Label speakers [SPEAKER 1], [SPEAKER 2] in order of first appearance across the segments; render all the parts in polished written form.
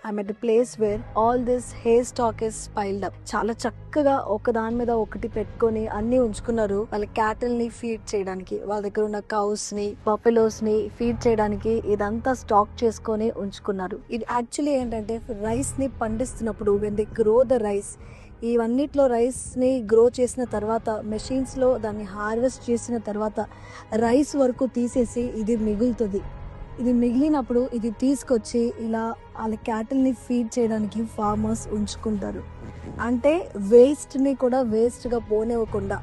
[SPEAKER 1] I'm at place where all this hair stock is piled up. చాలా చక్కగా ఒక దాని మీద ఒకటి పెట్టుకొని అన్ని ఉంచుకున్నారు. వాళ్ళ క్యాటిల్ ని ఫీడ్ చేయడానికి, వాళ్ళ దగ్గర ఉన్న కౌస్ ని బఫెలోస్ ని ఫీడ్ చేయడానికి ఇదంతా స్టాక్ చేసుకొని ఉంచుకున్నారు. ఇది యాక్చువల్లీ ఏంటంటే రైస్ ని పండిస్తున్నప్పుడు when they grow the rice, ఇవన్నిట్లో రైస్ ని గ్రో చేసిన తర్వాత మెషిన్స్ లో దాన్ని హార్వెస్ట్ చేసిన తర్వాత రైస్ వరకు తీసేసి ఇది మిగులుతుంది. ఇది మిగిలినప్పుడు ఇది తీసుకొచ్చి ఇలా వాళ్ళ క్యాటిల్ని ఫీడ్ చేయడానికి ఫార్మర్స్ ఉంచుకుంటారు. అంటే వేస్ట్ని కూడా వేస్ట్గా పోనివ్వకుండా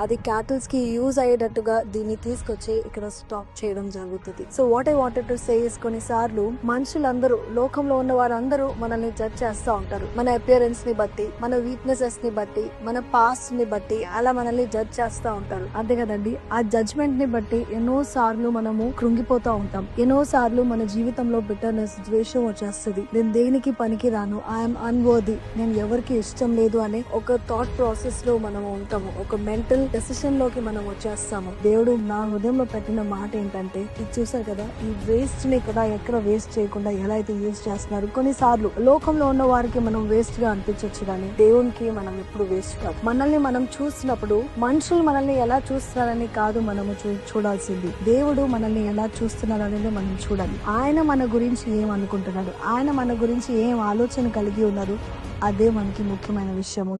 [SPEAKER 1] అది క్యాటిల్స్కి యూజ్ అయ్యేటట్టుగా దీన్ని తీసుకొచ్చి ఇక్కడ స్టాక్ చేయడం జరుగుతుంది. So what I wanted to say is, కొన్నిసార్లు మనుషులందరూ, లోకంలో ఉన్న వారందరూ మనల్ని జడ్జ్ చేస్తూ ఉంటారు. మన అపియరెన్స్ ని బట్టి, మన వీక్నెసెస్ ని బట్టి, మన పాస్ట్ ని బట్టి అలా మనల్ని జడ్జ్ చేస్తూ ఉంటారు. అంతే కదండి. ఆ జడ్జ్మెంట్ ని బట్టి ఎన్నో సార్లు మనము కృంగిపోతూ ఉంటాం. ఎన్నో సార్లు మన జీవితంలో బిటర్నెస్, ద్వేషం వచ్చేస్తుంది. నేను దేనికి పనికి రాను, ఐఎమ్ అన్వర్ది, నేను ఎవరికి ఇష్టం లేదు అనే ఒక థాట్ ప్రాసెస్ లో మనము ఉంటాము. ఒక మెంటల్ డెసిషన్ లోకి మనం వచ్చేస్తాము. దేవుడు నా హృదయంలో పెట్టిన మాట ఏంటంటే, ఇది చూసారు కదా, ఈ వేస్ట్ ని కూడా ఎక్కడ వేస్ట్ చేయకుండా ఎలా అయితే యూజ్ చేస్తున్నారు. కొన్నిసార్లు లోకంలో ఉన్న వారికి మనం వేస్ట్ గా అనిపించవచ్చు, కానీ దేవునికి మనం ఎప్పుడు వేస్ట్ కాదు. మనల్ని మనం చూసినప్పుడు మనుషులు మనల్ని ఎలా చూస్తున్నారని కాదు మనము చూడాల్సింది, దేవుడు మనల్ని ఎలా చూస్తున్నారు అనేది మనం చూడాలి. ఆయన మన గురించి ఏం అనుకుంటున్నాడు, ఆయన మన గురించి ఏం ఆలోచన కలిగి ఉన్నారు, అదే మనకి ముఖ్యమైన విషయము.